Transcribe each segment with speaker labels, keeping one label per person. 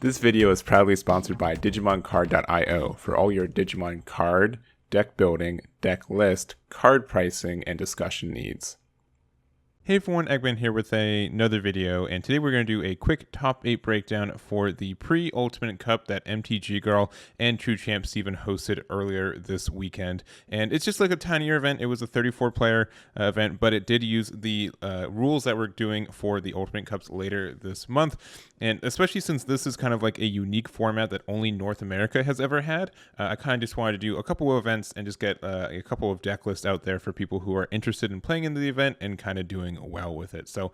Speaker 1: This video is proudly sponsored by DigimonCard.io for all your Digimon card, deck building, deck list, card pricing, and discussion needs.
Speaker 2: Hey everyone, Eggman here with another video, and today we're going to do a quick top 8 breakdown for the pre-Ultimate Cup that MTG Girl and True Champ Steven hosted earlier this weekend. And it's just like a tinier event. It was a 34-player event, but it did use the rules that we're doing for the Ultimate Cups later this month. And especially since this is kind of like a unique format that only North America has ever had, I kind of just wanted to do a couple of events and just get a couple of deck lists out there for people who are interested in playing in the event and kind of doing well with it. So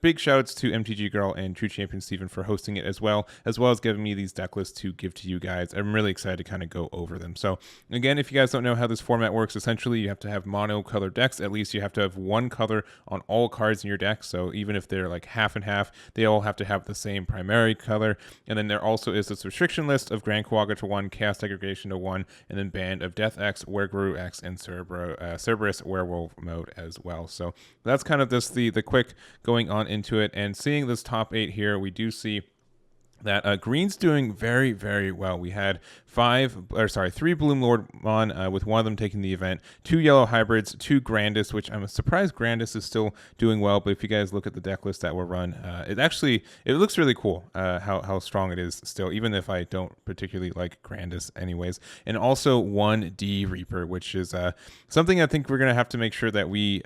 Speaker 2: big shouts to MTG Girl and True Champion Steven for hosting it as well as giving me these deck lists to give to you guys. I'm really excited to kind of go over them. So again, if you guys don't know how this format works, essentially you have to have mono color decks. At least you have to have one color on all cards in your deck. So even if they're like half and half, they all have to have the same primary color. And then there also is this restriction list of Grand Quagga to 1, Chaos Degradation to 1, and then Band of Death X, Werguru X, and Cerberus Werewolf mode as well. So that's kind of the quick going on into it, and seeing this top 8 here, we do see that green's doing very, very well. We had 3 Bloomlord Mon, with one of them taking the event, 2 yellow hybrids, 2 Grandis, which I'm surprised Grandis is still doing well, but if you guys look at the deck list that will run, it looks really cool how strong it is still, even if I don't particularly like Grandis anyways. And also 1 D Reaper, which is something I think we're going to have to make sure that we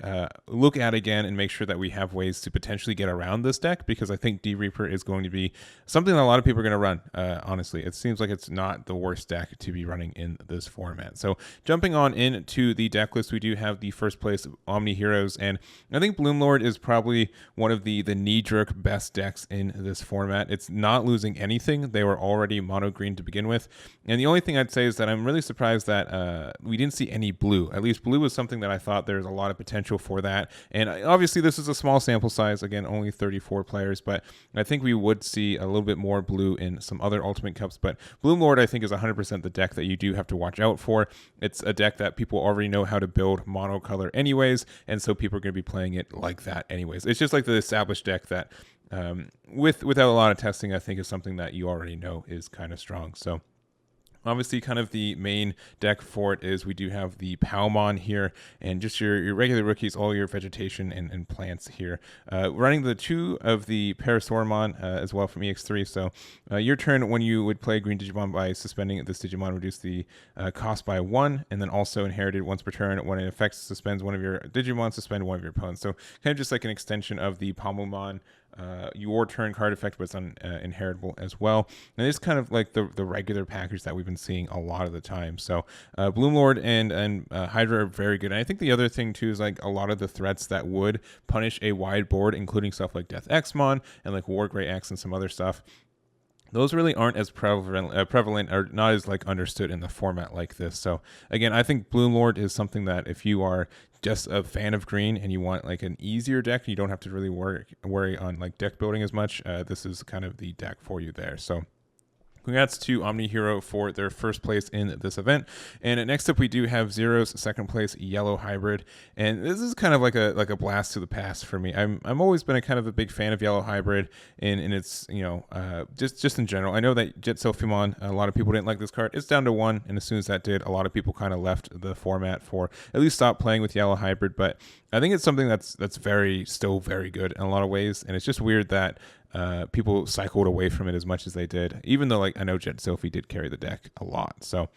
Speaker 2: look at again and make sure that we have ways to potentially get around this deck, because I think D Reaper is going to be something that a lot of people are going to run. Honestly, it seems like it's not the worst deck to be running in this format. So jumping on into the deck list, we do have the first place Omniheros, and I think Bloomlord is probably one of the knee-jerk best decks in this format. It's not losing anything. They were already mono green to begin with, and the only thing I'd say is that I'm really surprised that we didn't see any blue. At least blue was something that I thought there's a lot of potential for that, and obviously this is a small sample size, again only 34 players, but I think we would see a little bit more blue in some other Ultimate Cups. But Bloomlord I think is 100% the deck that you do have to watch out for. It's a deck that people already know how to build monocolor anyways, and so people are going to be playing it like that anyways. It's just like the established deck that without a lot of testing, I think is something that you already know is kind of strong. So obviously, kind of the main deck for it is we do have the Palmon here, and just your regular rookies, all your vegetation and plants here. Running the 2 of the Petriform as well from EX3. So your turn, when you would play Green Digimon by suspending this Digimon, reduce the cost by 1, and then also inherited once per turn. When it affects suspends one of your Digimon, suspend one of your opponents. So kind of just like an extension of the Palmon your turn card effect, but it's inheritable as well. And it's kind of like the regular package that we've been seeing a lot of the time. So Bloomlord and Hydra are very good. And I think the other thing too is like a lot of the threats that would punish a wide board, including stuff like Death Xmon and like Wargrey X and some other stuff, those really aren't as prevalent or not as like understood in the format like this. So again, I think Bloomlord is something that if you are just a fan of green and you want like an easier deck, you don't have to really worry on like deck building as much, this is kind of the deck for you there. So congrats to Omnihero for their first place in this event. And next up, we do have Zero's second place yellow hybrid. And this is kind of like a blast to the past for me. I'm always been a kind of a big fan of yellow hybrid, and it's just in general. I know that Jet Selfimon, a lot of people didn't like this card. It's down to 1, and as soon as that did, a lot of people kind of left the format for at least stop playing with yellow hybrid. But I think it's something that's still very good in a lot of ways, and it's just weird that people cycled away from it as much as they did, even though like I know Jet Sophie did carry the deck a lot. So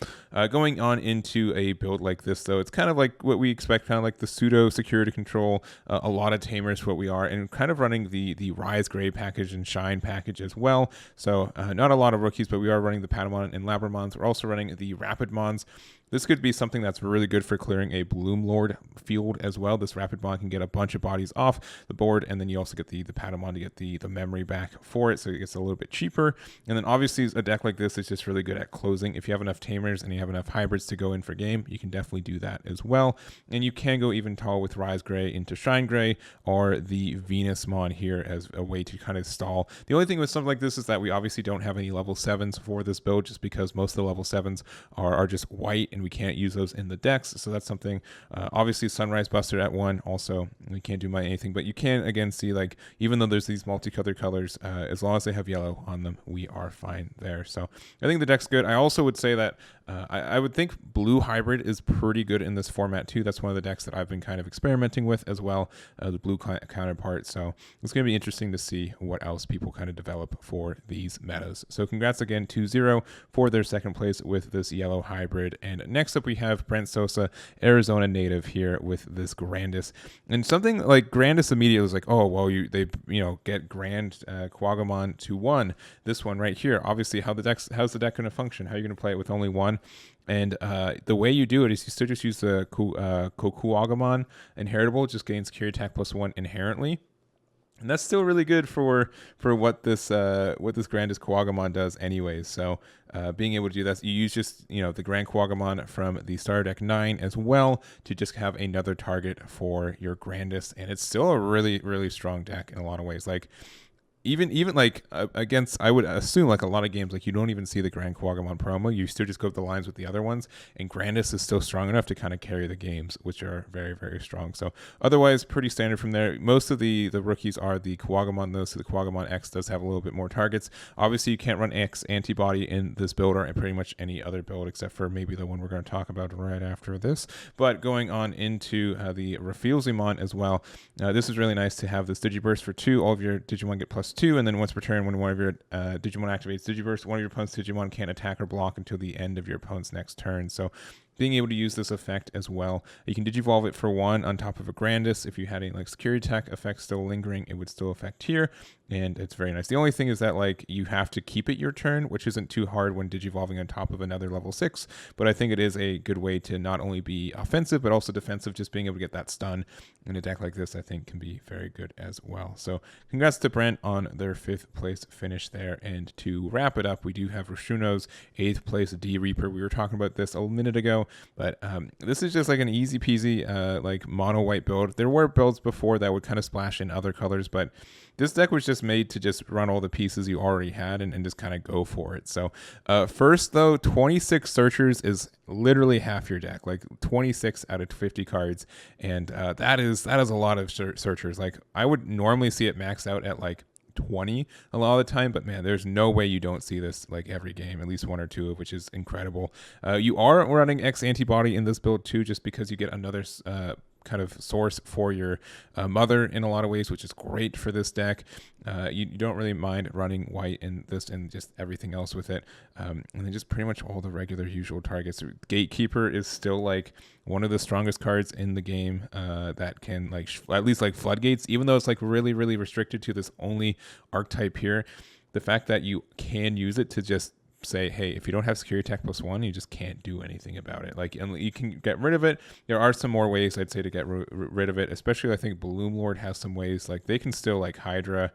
Speaker 2: going on into a build like this, though, it's kind of like what we expect, kind of like the pseudo security control, a lot of tamers for what we are, and kind of running the Rise Gray package and Shine package as well. So not a lot of rookies, but we are running the Patamon and Labramons. We're also running the Rapidmons. This could be something that's really good for clearing a Bloomlord field as well. This Rapidmon can get a bunch of bodies off the board, and then you also get the Patamon to get the memory back for it, so it gets a little bit cheaper. And then obviously a deck like this is just really good at closing. If you have enough tamers and you have enough hybrids to go in for game, you can definitely do that as well. And you can go even tall with Rise Gray into Shine Gray or the Venusmon here as a way to kind of stall. The only thing with something like this is that we obviously don't have any level 7s for this build, just because most of the level 7s are just white and we can't use those in the decks. So that's something. Obviously, Sunrise Buster at 1. Also, we can't do anything, but you can again see like even though there's these multicolored colors, as long as they have yellow on them, we are fine there. So I think the deck's good. I also would say that I would think blue hybrid is pretty good in this format too. That's one of the decks that I've been kind of experimenting with as well, the blue counterpart. So it's going to be interesting to see what else people kind of develop for these metas. So congrats again to Zero for their second place with this yellow hybrid. And next up we have Brent Sosa, Arizona native here with this Grandis. And something like Grandis immediately was like, oh, well, they get Grand Quagamon to 1. This one right here, obviously how's the deck going to function? How are you going to play it with only 1? And the way you do it is you still just use the Kokuagamon inheritable, just gains security attack +1 inherently. And that's still really good for what this Grandis Quagamon does anyways. So being able to do that, you use just the Grand Quagamon from the starter deck 9 as well to just have another target for your Grandis, and it's still a really, really strong deck in a lot of ways. Like even like against, I would assume like a lot of games, like you don't even see the Grand Quagamon promo. You still just go up the lines with the other ones, and Grandis is still strong enough to kind of carry the games, which are very, very strong. So otherwise, pretty standard from there. Most of the rookies are the Quagamon though, so the Quagamon X does have a little bit more targets. Obviously, you can't run X antibody in this build or in pretty much any other build except for maybe the one we're going to talk about right after this. But going on into the Refilzimon as well, this is really nice to have this Digiburst for 2. All of your Digimon get +2, and then once per turn, when one of your Digimon activates Digiburst, one of your opponent's Digimon can't attack or block until the end of your opponent's next turn. So being able to use this effect as well. You can Digivolve it for 1 on top of a Grandis. If you had any like security attack effects still lingering, it would still affect here, and it's very nice. The only thing is that like you have to keep it your turn, which isn't too hard when Digivolving on top of another level 6, but I think it is a good way to not only be offensive, but also defensive. Just being able to get that stun in a deck like this, I think can be very good as well. So congrats to Brent on their 5th place finish there. And to wrap it up, we do have Roshuno's 8th place D Reaper. We were talking about this a minute ago, but this is just like an easy peasy like mono white build. There were builds before that would kind of splash in other colors, but this deck was just made to just run all the pieces you already had and just kind of go for it. So first though, 26 searchers is literally half your deck, like 26 out of 50 cards, and that is a lot of searchers. Like I would normally see it max out at like 20 a lot of the time, but man, there's no way you don't see this like every game, at least 1 or 2, which is incredible. You are running X antibody in this build too, just because you get another kind of source for your mother in a lot of ways, which is great for this deck. You don't really mind running white in this and just everything else with it, and then just pretty much all the regular usual targets. Gatekeeper is still like one of the strongest cards in the game that can like at least like floodgates, even though it's like really, really restricted to this only archetype here. The fact that you can use it to just say, hey, if you don't have security attack +1, you just can't do anything about it. Like, and you can get rid of it. There are some more ways I'd say to get rid of it, especially I think Bloomlord has some ways. Like they can still like Hydra,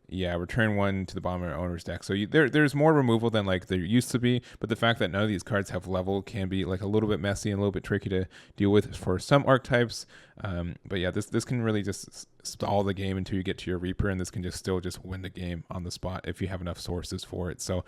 Speaker 2: return 1 to the bottom of your owner's deck. So there's more removal than like there used to be, but the fact that none of these cards have level can be like a little bit messy and a little bit tricky to deal with for some archetypes. But yeah, this can really just stall the game until you get to your Reaper, and this can just still just win the game on the spot if you have enough sources for it. So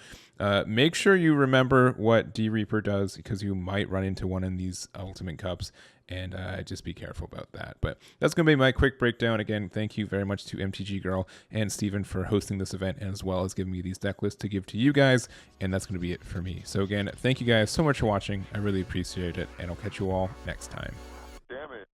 Speaker 2: make sure you remember what D Reaper does, because you might run into one in these Ultimate Cups, and just be careful about that. But that's going to be my quick breakdown. Again, thank you very much to MTG Girl and Steven for hosting this event, as well as giving me these deck lists to give to you guys, and that's going to be it for me. So again, thank you guys so much for watching. I really appreciate it, and I'll catch you all next time.
Speaker 3: Damn it.